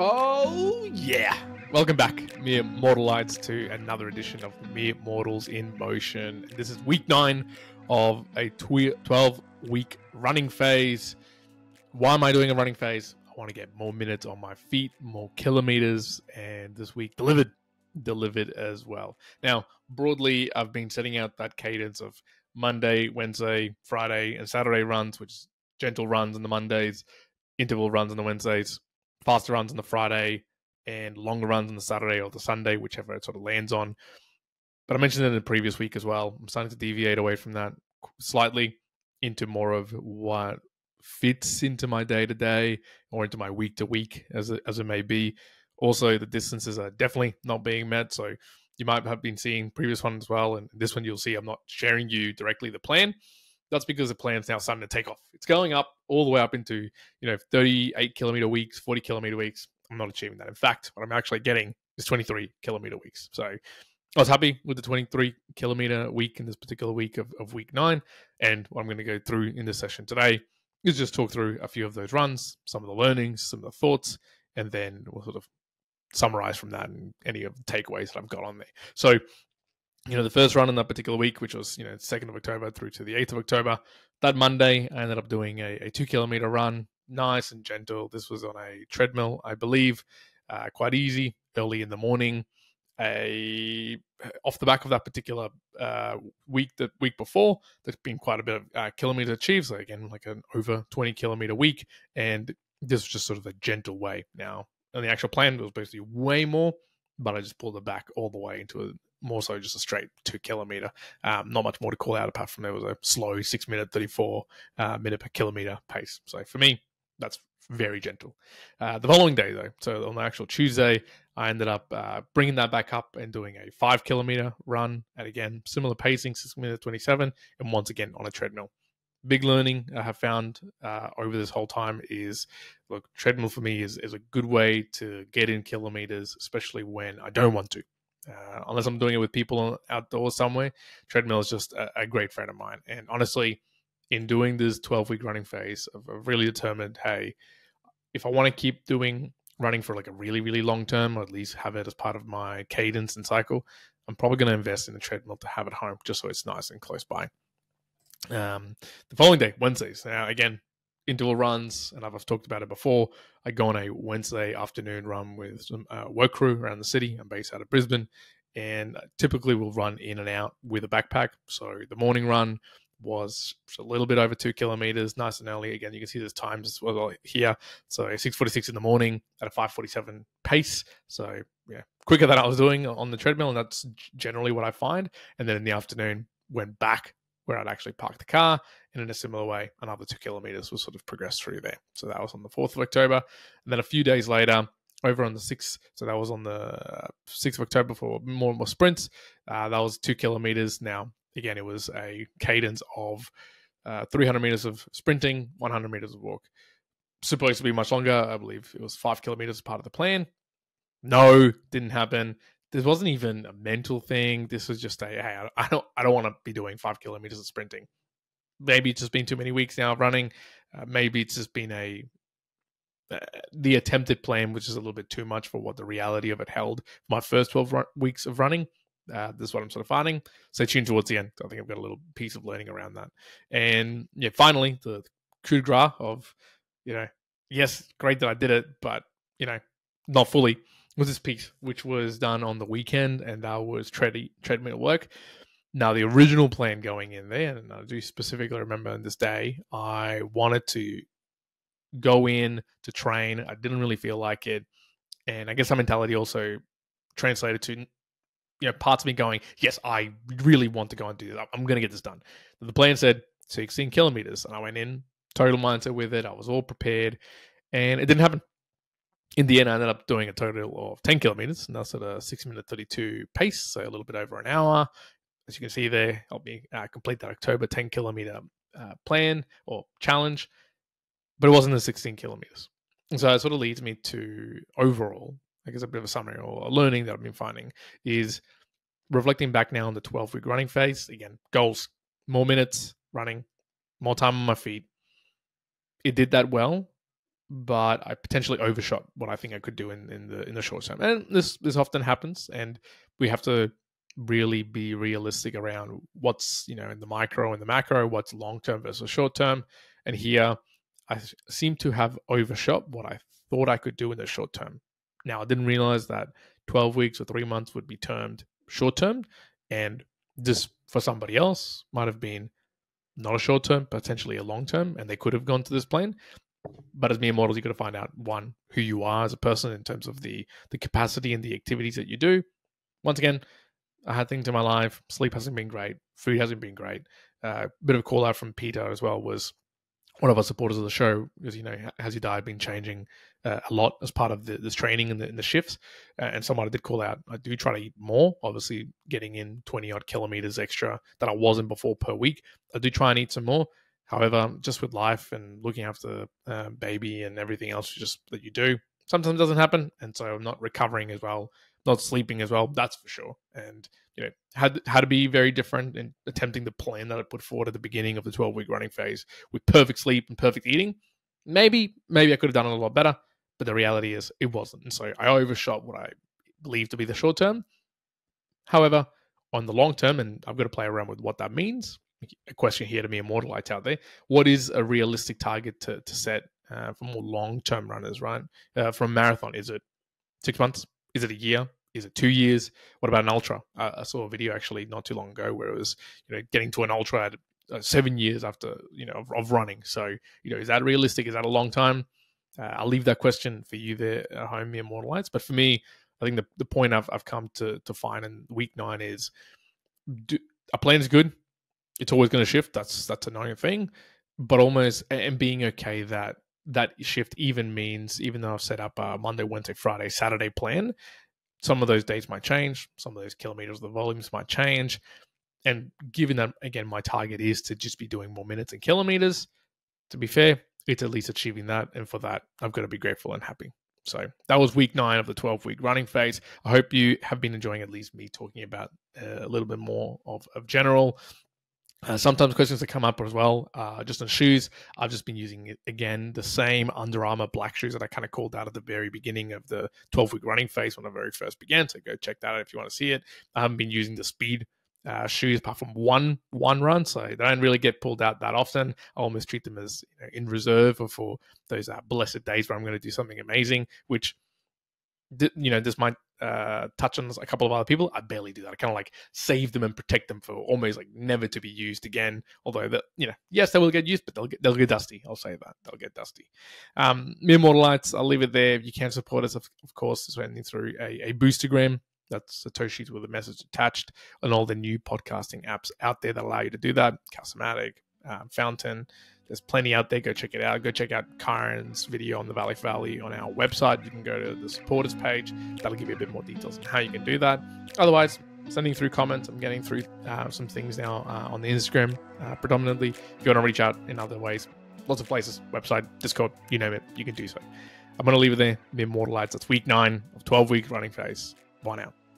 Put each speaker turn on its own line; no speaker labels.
Oh, yeah. Welcome back, Mere Mortalites, to another edition of Mere Mortals in Motion. This is week 9 of a 12-week running phase. Why am I doing a running phase? I want to get more minutes on my feet, more kilometers, and this week delivered as well. Now, broadly, I've been setting out that cadence of Monday, Wednesday, Friday, and Saturday runs, which is gentle runs on the Mondays, interval runs on the Wednesdays, faster runs on the Friday, and longer runs on the Saturday or the Sunday, whichever it sort of lands on. But I mentioned it in the previous week as well. I'm starting to deviate away from that slightly into more of what fits into my day-to-day or into my week-to-week, as it may be. Also, the distances are definitely not being met, so you might have been seeing previous one as well, and this one you'll see I'm not sharing you directly the plan. That's because the plan's now starting to take off. It's going up all the way up into 38-kilometer weeks, 40-kilometer weeks. I'm not achieving that. In fact, what I'm actually getting is 23-kilometer weeks. So I was happy with the 23-kilometer week in this particular week of week 9. And what I'm going to go through in this session today is just talk through a few of those runs, some of the learnings, some of the thoughts, and then we'll sort of summarize from that and any of the takeaways that I've got on there. So the first run in that particular week, which was, 2nd of October through to the 8th of October, that Monday, I ended up doing a 2-kilometer run, nice and gentle. This was on a treadmill, I believe, quite easy, early in the morning. Off the back of that particular week, the week before, there's been quite a bit of kilometers achieved. So again, like an over 20-kilometer week. And this was just sort of a gentle way. Now, on the actual plan, it was supposed to be way more, but I just pulled it back all the way into more so just a straight 2-kilometer. Not much more to call out apart from there was a slow 6-minute, 34 minute per kilometer pace. So for me, that's very gentle. The following day, though, so on the actual Tuesday, I ended up bringing that back up and doing a 5-kilometer run. And again, similar pacing, 6 minutes 27, and once again on a treadmill. Big learning I have found over this whole time is, look, treadmill for me is a good way to get in kilometers, especially when I don't want to. Unless I'm doing it with people outdoors somewhere, treadmill is just a great friend of mine. And honestly, in doing this 12-week running phase, I've really determined, hey, if I want to keep doing running for like a really, really long term, or at least have it as part of my cadence and cycle, I'm probably going to invest in a treadmill to have at home just so it's nice and close by. The following day, Wednesdays. Now, again, interval runs, and I've talked about it before. I go on a Wednesday afternoon run with some work crew around the city. I'm based out of Brisbane, and typically we'll run in and out with a backpack. So the morning run was a little bit over 2 kilometers, nice and early. Again, you can see there's times as well here. So 6:46 in the morning at a 5:47 pace. So yeah, quicker than I was doing on the treadmill, and that's generally what I find. And then in the afternoon, went back where I'd actually parked the car, and in a similar way, another 2 kilometers was sort of progressed through there. So that was on the 4th of October. And then a few days later, over on the 6th, so that was on the 6th of October for more sprints. That was 2 kilometers. Now, again, it was a cadence of 300 meters of sprinting, 100 meters of walk. Supposed to be much longer. I believe it was 5 kilometers as part of the plan. No, didn't happen. This wasn't even a mental thing. This was just hey, I don't want to be doing 5 kilometers of sprinting. Maybe it's just been too many weeks now of running. Maybe it's just been the attempted plan, which is a little bit too much for what the reality of it held. My first 12 weeks of running, this is what I'm sort of finding. Stay tuned towards the end. I think I've got a little piece of learning around that. And yeah, finally, the coup de grace of, yes, great that I did it, but, not fully, was this piece, which was done on the weekend, and that was treadmill work. Now, the original plan going in there, and I do specifically remember on this day, I wanted to go in to train. I didn't really feel like it. And I guess that mentality also translated to, parts of me going, yes, I really want to go and do this. I'm going to get this done. The plan said 16 kilometers, and I went in, total mindset with it. I was all prepared, and it didn't happen. In the end, I ended up doing a total of 10 kilometers, and that's at a 6-minute 32 pace, so a little bit over an hour. As you can see there, helped me complete that October 10-kilometer plan or challenge, but it wasn't the 16 kilometers. And so it sort of leads me to overall, I guess a bit of a summary or a learning that I've been finding is reflecting back now on the 12-week running phase. Again, goals, more minutes running, more time on my feet. It did that well, but I potentially overshot what I think I could do in the short term. And this often happens, and we have to really be realistic around what's, in the micro and the macro, what's long term versus short term. And here I seem to have overshot what I thought I could do in the short term. Now, I didn't realize that 12 weeks or 3 months would be termed short term, and this for somebody else might have been not a short term, potentially a long term, and they could have gone to this plan. But as mere mortals, you got to find out, one, who you are as a person in terms of the capacity and the activities that you do. Once again, I had things in my life. Sleep hasn't been great. Food hasn't been great. Bit of a call out from Peter as well was one of our supporters of the show, because, has your diet been changing a lot as part of this training in the shifts? And someone I did call out, I do try to eat more, obviously getting in 20 odd kilometers extra that I wasn't before per week. I do try and eat some more. However, just with life and looking after baby and everything else just that you do, sometimes it doesn't happen. And so I'm not recovering as well, not sleeping as well, that's for sure. And, had to be very different in attempting the plan that I put forward at the beginning of the 12-week running phase with perfect sleep and perfect eating. Maybe I could have done it a lot better, but the reality is it wasn't. And so I overshot what I believe to be the short term. However, on the long term, and I've got to play around with what that means, a question here to Mere Mortalites out there, what is a realistic target to set for more long-term runners, right? For a marathon, is it 6 months? Is it a year? Is it 2 years? What about an ultra? I saw a video actually not too long ago where it was, getting to an ultra at 7 years after, of running. So, is that realistic? Is that a long time? I'll leave that question for you there at home, Mere Mortalites. But for me, I think the point I've come to find in week 9 is a plan is good. It's always going to shift. That's a known thing. But almost, and being okay that shift even means, even though I've set up a Monday, Wednesday, Friday, Saturday plan, some of those days might change. Some of those kilometers, the volumes might change. And given that, again, my target is to just be doing more minutes and kilometers, to be fair, it's at least achieving that. And for that, I've got to be grateful and happy. So that was week 9 of the 12-week running phase. I hope you have been enjoying at least me talking about a little bit more of general. Sometimes questions that come up as well, just on shoes. I've just been using, again, the same Under Armour black shoes that I kind of called out at the very beginning of the 12-week running phase when I very first began. So go check that out if you want to see it. I haven't been using the speed shoes apart from one run, so they don't really get pulled out that often. I almost treat them as in reserve or for those blessed days where I'm going to do something amazing, which this might touch on a couple of other people. I barely do that. I kind of like save them and protect them for almost like never to be used again. Although yes, they will get used, but they'll get dusty. I'll say that they'll get dusty. Mere Mortalites, I'll leave it there. If you can support us, of course, sending through a boostergram. That's Satoshi with a message attached, and all the new podcasting apps out there that allow you to do that. Castamatic, Fountain. There's plenty out there. Go check it out. Go check out Karen's video on the Valley on our website. You can go to the supporters page. That'll give you a bit more details on how you can do that. Otherwise, sending through comments. I'm getting through some things now on the Instagram predominantly. If you want to reach out in other ways, lots of places, website, Discord, you name it, you can do so. I'm going to leave it there. Mere Mortalites. That's week 9 of 12-week running phase. Bye now.